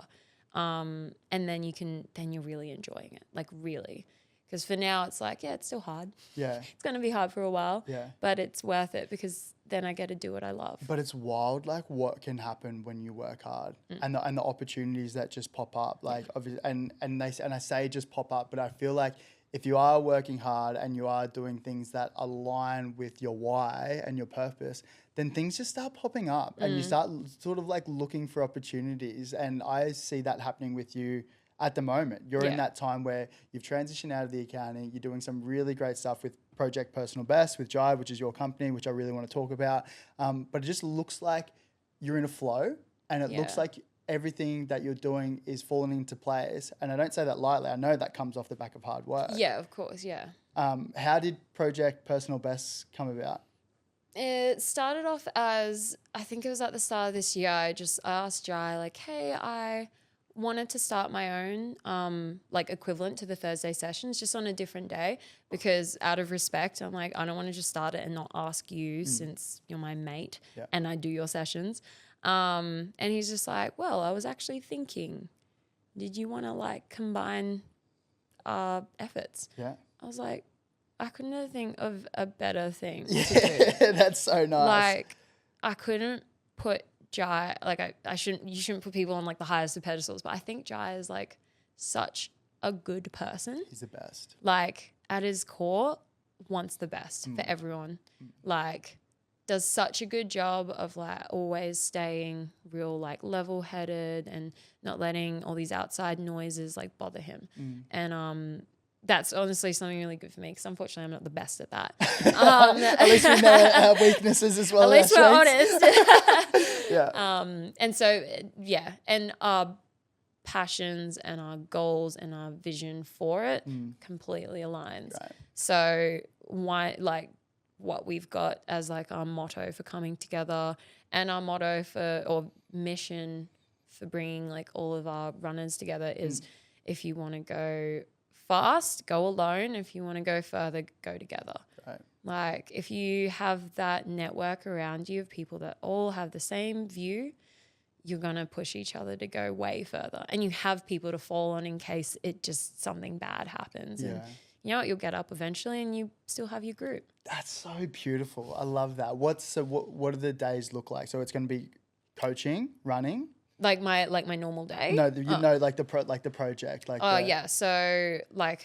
B: And then you're really enjoying it, like, really. Because for now it's like, yeah, it's still hard.
A: Yeah.
B: It's going to be hard for a while.
A: Yeah.
B: But it's worth it because then I get to do what I love.
A: But it's wild, like, what can happen when you work hard and the opportunities that just pop up. Like, obviously, and I say just pop up, but I feel like if you are working hard and you are doing things that align with your why and your purpose, then things just start popping up and you start sort of like looking for opportunities. And I see that happening with you at the moment. You're in that time where you've transitioned out of the accounting. You're doing some really great stuff with Project Personal Best, with Jive, which is your company, which I really want to talk about. But it just looks like you're in a flow, and it looks like everything that you're doing is falling into place. And I don't say that lightly. I know that comes off the back of hard work.
B: Yeah, of course, yeah.
A: How did Project Personal Best come about?
B: It started off as, I think it was at the start of this year, I asked Jai, like, hey, I wanted to start my own, like, equivalent to the Thursday sessions, just on a different day, because out of respect, I'm like, I don't want to just start it and not ask you since you're my mate and I do your sessions. And he's just like, well, I was actually thinking did you want to like combine our efforts?
A: Yeah.
B: I was like, I couldn't think of a better thing to do.
A: That's so nice.
B: Like, I couldn't put Jai, like you shouldn't put people on like the highest of pedestals, but I think Jai is like such a good person.
A: He's the best.
B: Like at his core, wants the best for everyone. Like does such a good job of like always staying real like level-headed and not letting all these outside noises like bother him. And that's honestly something really good for me because unfortunately I'm not the best at that.
A: At least we know our weaknesses as well.
B: At least we're honest.
A: Yeah.
B: And so, yeah. And our passions and our goals and our vision for it completely aligns.
A: Right.
B: So why, like what we've got as like our motto for coming together and our motto for, or mission for bringing like all of our runners together is if you want to go fast, go alone. If you want to go further, go together.
A: Right.
B: Like if you have that network around you of people that all have the same view, you're going to push each other to go way further. And you have people to fall on in case it just something bad happens.
A: Yeah.
B: And you know what, you'll get up eventually and you still have your group.
A: That's so beautiful. I love that. What do the days look like? So it's going to be coaching, running?
B: Like my normal day?
A: No, like the project. Like
B: yeah. So like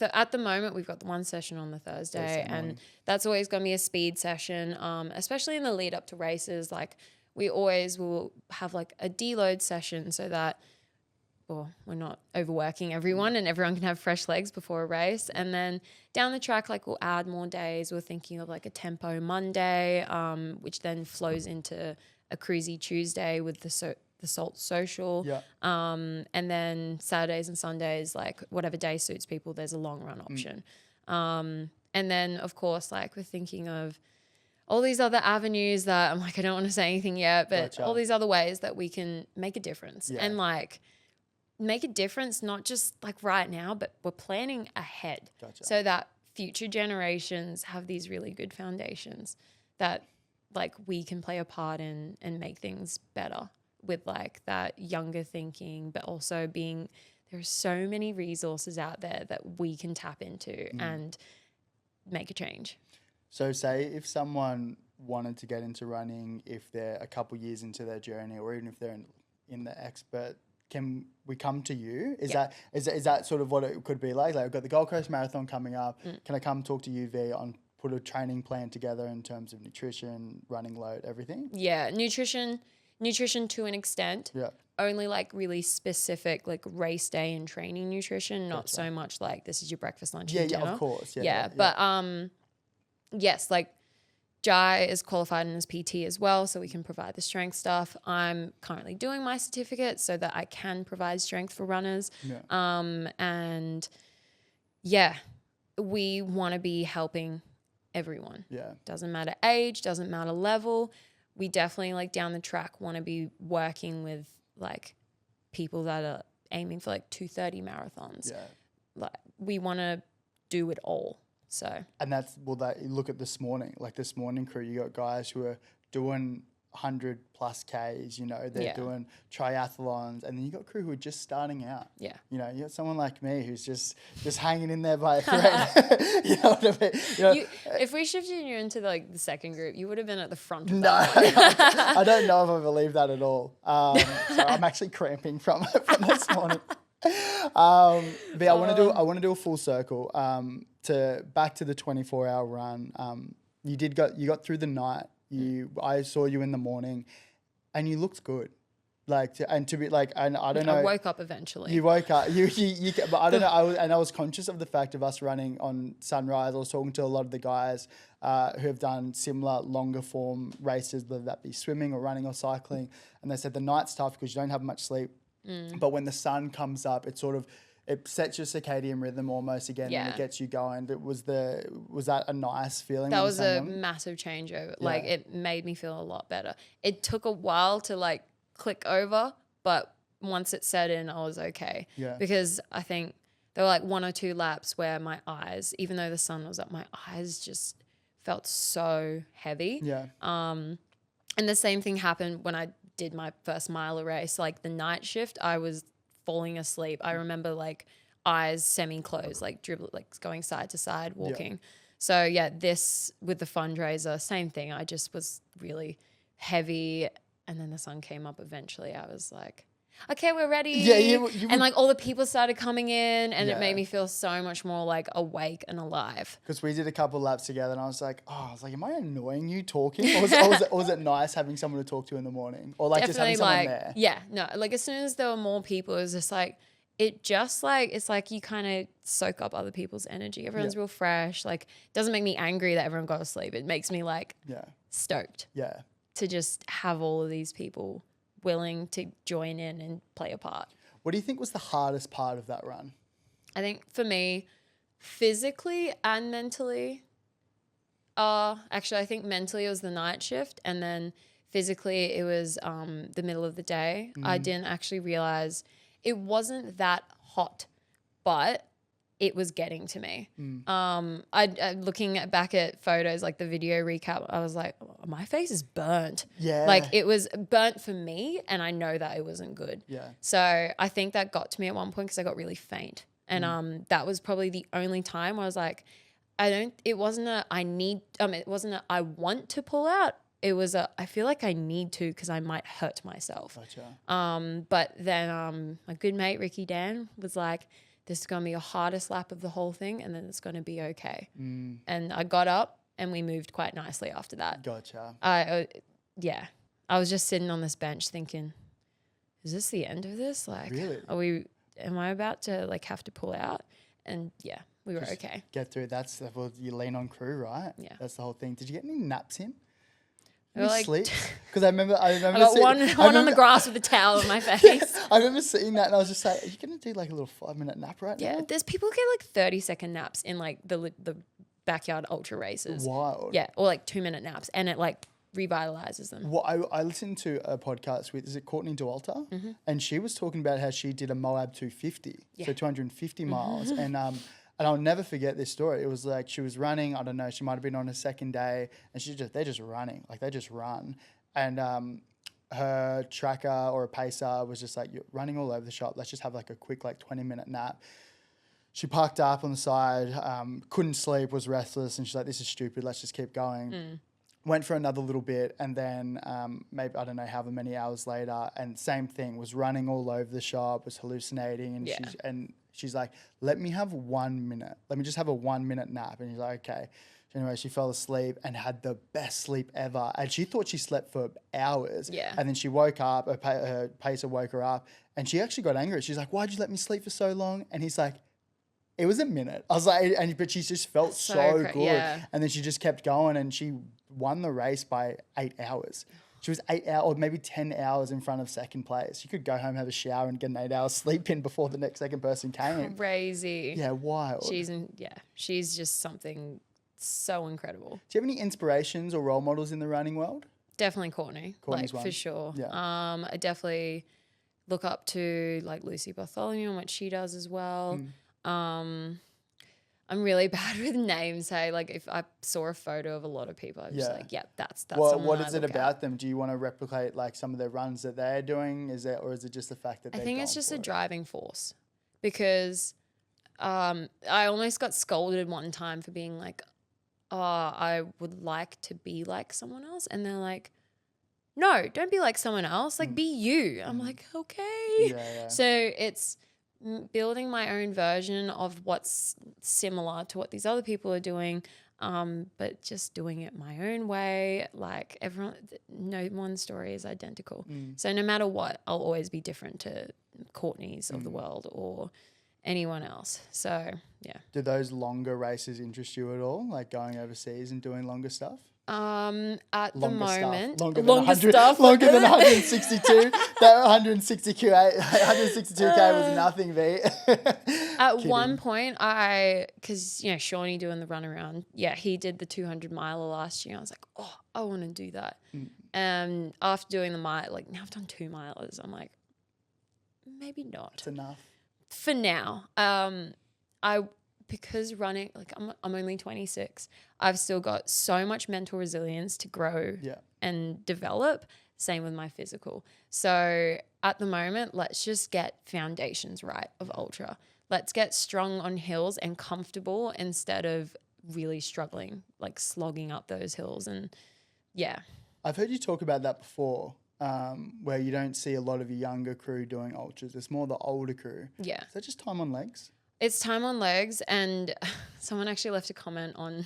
B: at the moment we've got the one session on the Thursday and that's always going to be a speed session, especially in the lead up to races. Like we always will have like a deload session so that we're not overworking everyone and everyone can have fresh legs before a race. And then down the track, like we'll add more days. We're thinking of like a tempo Monday, which then flows into a cruisy Tuesday with the Salt Social.
A: Yeah.
B: And then Saturdays and Sundays, like whatever day suits people, there's a long run option. And then of course, like we're thinking of all these other avenues that I'm like, I don't want to say anything yet, but all these other ways that we can make a difference and like make a difference, not just like right now, but we're planning ahead so that future generations have these really good foundations that like we can play a part in and make things better with like that younger thinking, but also there's so many resources out there that we can tap into and make a change.
A: So say if someone wanted to get into running, if they're a couple years into their journey or even if they're in the expert, can we come to you? Is that sort of what it could be like? Like I've got the Gold Coast Marathon coming up. Can I come talk to you, V, on put a training plan together in terms of nutrition, running load, everything?
B: Yeah, nutrition to an extent. Yeah. Only like really specific like race day and training nutrition, not so much like this is your breakfast, lunch, and dinner.
A: Yeah, of course.
B: But yes, like Jai is qualified in his PT as well, so we can provide the strength stuff. I'm currently doing my certificate so that I can provide strength for runners. Yeah. And yeah, we want to be helping everyone. Yeah. Doesn't matter age, doesn't matter level. We definitely like down the track want to be working with like people that are aiming for like 2:30 marathons. Yeah. Like we want to do it all. So
A: and look at this morning crew, you got guys who are doing 100 plus Ks, they're doing triathlons, and then you got crew who are just starting out. Yeah. You got someone like me who's just hanging in there by a thread. You know what I mean?
B: If we shifted you into like the second group, you would have been at the front of
A: that. I don't know if I believe that at all. So I'm actually cramping from this morning. But I want to do a full circle. Back to the 24-hour run. You got through the night. I saw you in the morning, and you looked good. I woke up eventually. You woke up. But I don't know. I was conscious of the fact of us running on Sunrise. I was talking to a lot of the guys who have done similar longer form races, whether that be swimming or running or cycling, and they said the night's tough because you don't have much sleep. But when the sun comes up, it sets your circadian rhythm almost again, and it gets you going. But was that a nice feeling?
B: That was a massive changeover. Yeah. Like it made me feel a lot better. It took a while to like click over, but once it set in, I was okay. Yeah. Because I think there were like 1 or 2 laps where my eyes, even though the sun was up, my eyes just felt so heavy. Yeah. And the same thing happened when I did my first mile race. Like the night shift, I was falling asleep. I remember like eyes semi-closed, like dribble, like going side to side, walking. So yeah, this with the fundraiser, same thing. I just was really heavy, and then the sun came up eventually. I was like, okay, we're ready.
A: Yeah,
B: and like all the people started coming in, and
A: Yeah.
B: it made me feel so much more like awake and alive.
A: Because we did a couple laps together, and I was like, am I annoying you talking? Or was it nice having someone to talk to in the morning? Or like
B: Definitely,
A: just having someone
B: like,
A: there?
B: yeah, no, like as soon as there were more people, it was just like, it's like you kind of soak up other people's energy. Everyone's real fresh. Like, it doesn't make me angry that everyone got to sleep. It makes me like stoked to just have all of these people willing to join in and play a part.
A: What do you think was the hardest part of that run?
B: I think for me, physically and mentally, actually I think mentally it was the night shift, and then physically it was the middle of the day. I didn't actually realize it wasn't that hot, but it was getting to me. I looking back at photos, like the video recap, I was like, oh, my face is burnt.
A: Yeah.
B: Like it was burnt for me, and I know that it wasn't good.
A: Yeah.
B: So I think that got to me at one point because I got really faint. And that was probably the only time where I was like, it wasn't a I want to pull out. It was I feel like I need to because I might hurt myself.
A: Gotcha.
B: But then my good mate, Ricky Dan, was like, this is going to be your hardest lap of the whole thing, and then it's going to be okay. And I got up and we moved quite nicely after that.
A: Gotcha.
B: I was just sitting on this bench thinking, is this the end of this? Like,
A: really?
B: Am I about to like have to pull out? And yeah, we were okay.
A: Get through. You lean on crew, right?
B: Yeah.
A: That's the whole thing. Did you get any naps in?
B: We were like,
A: sleep? Because I remember
B: I got one on the grass with a towel on my face.
A: I remember seeing that and I was just like, are you going to do like a little 5-minute nap right now?
B: Yeah, there's people who get like 30-second naps in like the backyard ultra races.
A: Wild.
B: Yeah, or like 2-minute naps, and it like revitalizes them.
A: Well, I listened to a podcast with, is it Courtney Dauwalter? And she was talking about how she did a Moab 250, so 250 miles. And I'll never forget this story. It was like she was running, I don't know, she might have been on her second day, and they're just running, like they just run. And her tracker or a pacer was just like, you're running all over the shop, let's just have like a quick like 20-minute nap. She parked up on the side, couldn't sleep, was restless, and she's like, this is stupid, let's just keep going. Went for another little bit, and then maybe, I don't know, however many hours later, and same thing, was running all over the shop, was hallucinating, and she's like, let me have 1 minute. Let me just have a 1-minute nap. And he's like, okay. Anyway, she fell asleep and had the best sleep ever. And she thought she slept for hours. Yeah. And then she woke up, her pacer woke her up, and she actually got angry. She's like, why'd you let me sleep for so long? And he's like, it was a minute. I was like, but she just felt so good. Yeah. And then she just kept going, and she won the race by 8 hours. She was 8 hours or maybe 10 hours in front of second place. She could go home, have a shower, and get an 8 hour sleep in before the next second person came.
B: Crazy.
A: Yeah, wild.
B: She's just something so incredible.
A: Do you have any inspirations or role models in the running world?
B: Definitely Courtney.
A: Courtney's one.
B: For sure.
A: Yeah.
B: I definitely look up to like Lucy Bartholomew and what she does as well. I'm really bad with names. Hey, like if I saw a photo of a lot of people, I was just like, yeah, that's
A: what is it about them? Do you want to replicate like some of the runs that they're doing? Or is it just the fact that
B: I think it's just a driving force, because I almost got scolded one time for being like, oh, I would like to be like someone else, and they're like, no, don't be like someone else. Like be you. I'm like, okay. Yeah. So it's building my own version of what's similar to what these other people are doing, but just doing it my own way. Like no one story is identical. So no matter what, I'll always be different to Courtney's of the world or anyone else. So yeah.
A: Do those longer races interest you at all? Like going overseas and doing longer stuff?
B: At the moment,
A: longer than 162. That 162K was nothing, V.
B: At one point, because Shawnee doing the run around, he did the 200-miler last year. I was like, oh, I want to do that. And after doing the mile, like now I've done 2 milers, I'm like, maybe not.
A: It's enough
B: for now. Because running, like I'm only 26, I've still got so much mental resilience to grow and develop. Same with my physical. So at the moment, let's just get foundations right of ultra. Let's get strong on hills and comfortable instead of really struggling, like slogging up those hills. And yeah.
A: I've heard you talk about that before, where you don't see a lot of your younger crew doing ultras. It's more the older crew.
B: Yeah.
A: Is that just time on legs?
B: It's time on legs. And someone actually left a comment on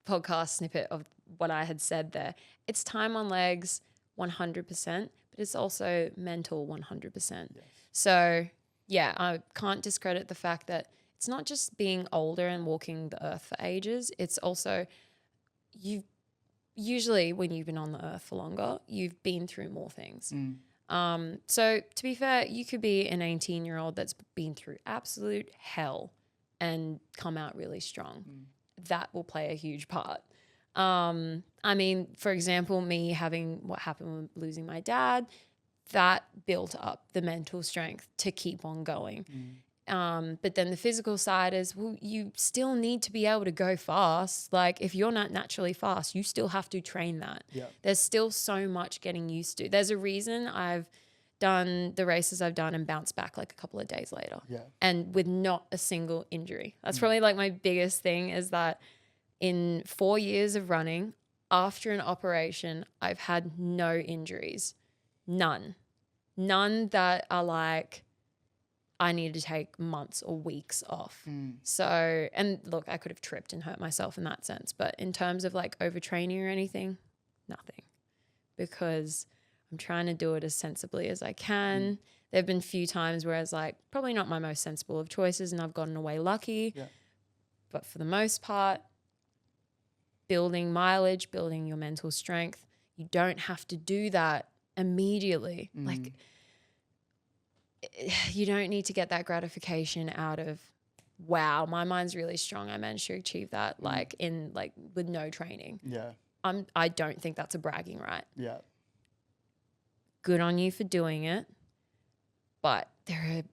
B: podcast snippet of what I had said there. It's time on legs 100%, but it's also mental 100%.
A: Yes.
B: So yeah, I can't discredit the fact that it's not just being older and walking the earth for ages. It's also usually when you've been on the earth for longer, you've been through more things. So to be fair, you could be an 18-year-old that's been through absolute hell and come out really strong. That will play a huge part. I mean, for example, me having what happened with losing my dad, that built up the mental strength to keep on going. But then the physical side is, well, you still need to be able to go fast. Like if you're not naturally fast, you still have to train that.
A: Yeah.
B: There's still so much getting used to. There's a reason I've done the races I've done and bounced back like a couple of days later.
A: Yeah.
B: And with not a single injury. That's probably like my biggest thing is that in 4 years of running, after an operation, I've had no injuries. None that are like, I need to take months or weeks off. So, and look, I could have tripped and hurt myself in that sense. But in terms of like overtraining or anything, nothing. Because I'm trying to do it as sensibly as I can. There have been a few times where I was like, probably not my most sensible of choices and I've gotten away lucky.
A: Yeah.
B: But for the most part, building mileage, building your mental strength, you don't have to do that immediately. Like, you don't need to get that gratification out of, wow, my mind's really strong. I managed to achieve that like with no training.
A: Yeah.
B: I don't think that's a bragging right.
A: Yeah.
B: Good on you for doing it. But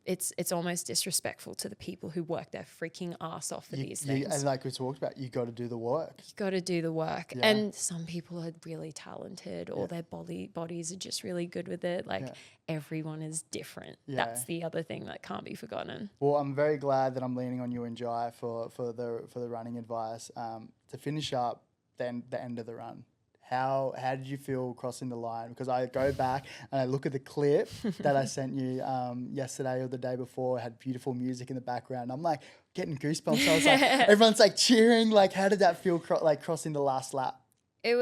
B: it's almost disrespectful to the people who work their freaking ass off for these things.
A: And like we talked about, you got to do the work.
B: You got to do the work.
A: Yeah.
B: And some people are really talented or their bodies are just really good with it. Like everyone is different.
A: Yeah.
B: That's the other thing that can't be forgotten.
A: Well, I'm very glad that I'm leaning on you and Jai for the running advice. To finish up then the end of the run, how did you feel crossing the line? Because I go back and I look at the clip that I sent you yesterday or the day before. It had beautiful music in the background. I'm like getting goosebumps. I was like, everyone's like cheering. Like, how did that feel? Like crossing the last lap?
B: I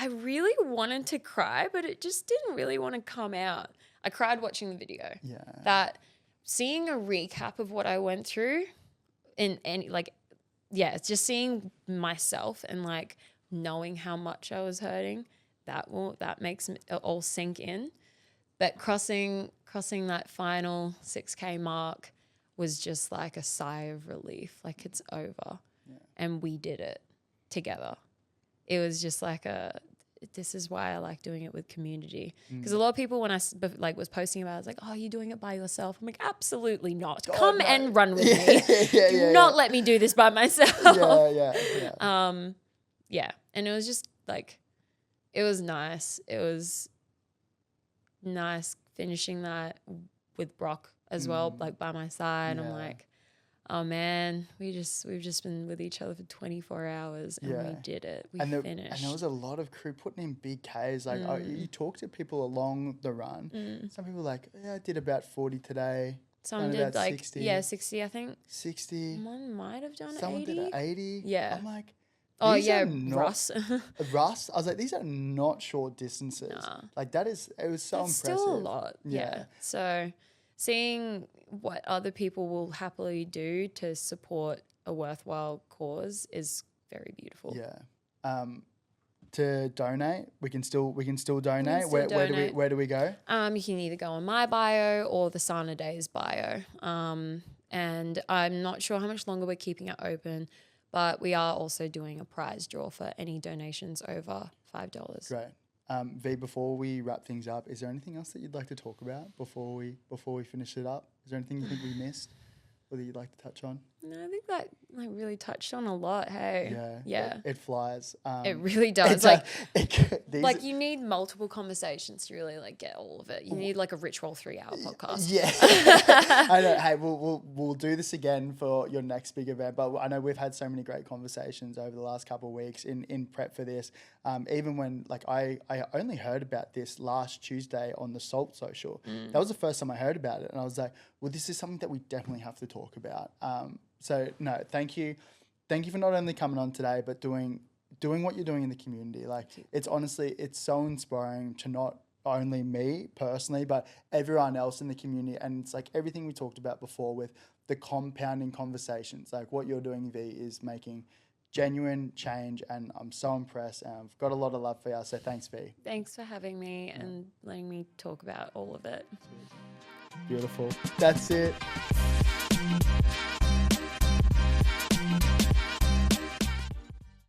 B: really wanted to cry, but it just didn't really want to come out. I cried watching the video.
A: Yeah.
B: That seeing a recap of what I went through it's just seeing myself and like knowing how much I was hurting, that makes it all sink in. But crossing that final 6K mark was just like a sigh of relief, like it's over. Yeah. And we did it together. It was just like this is why I like doing it with community. Because a lot of people, when I was posting about it, I was like, oh, you're doing it by yourself? I'm like, absolutely not. Come and run with me. Do not let me do this by myself. Yeah. And it was just like, it was nice. It was nice finishing that with Brock as well, like by my side. I'm like, oh man, we've just been with each other for 24 hours and we did it. We finished.
A: And there was a lot of crew putting in big Ks. Like you talk to people along the run. Some people are like, yeah, I did about 40 today.
B: Some did like 60. 60, I think.
A: 60.
B: One might have done 80.
A: Someone did 80.
B: Yeah.
A: I'm like,
B: Russ.
A: Russ. I was like, these are not short distances. Nah. Like it was so
B: That's
A: impressive.
B: Still a lot. Yeah. So seeing what other people will happily do to support a worthwhile cause is very beautiful.
A: Yeah. To donate, we can still donate. Where do we go?
B: You can either go on my bio or the Sana Days bio. And I'm not sure how much longer we're keeping it open, but we are also doing a prize draw for any donations over $5.
A: Great. V, before we wrap things up, is there anything else that you'd like to talk about before we finish it up? Is there anything you think we missed or that you'd like to touch on?
B: No, I think that like really touched on a lot. Hey, yeah.
A: It flies.
B: It really does. Like you need multiple conversations to really like get all of it. You need like a ritual 3-hour podcast.
A: Yeah, I know. Hey, we'll do this again for your next big event. But I know we've had so many great conversations over the last couple of weeks in prep for this. Even when like I only heard about this last Tuesday on the Salt Social. That was the first time I heard about it, and I was like, well, this is something that we definitely have to talk about. So no, thank you for not only coming on today, but doing what you're doing in the community. Like it's so inspiring to not only me personally, but everyone else in the community. And it's like everything we talked about before with the compounding conversations, like what you're doing, V, is making genuine change, and I'm so impressed, and I've got a lot of love for you. So thanks, V.
B: Thanks for having me and letting me talk about all of it.
A: Beautiful. That's it.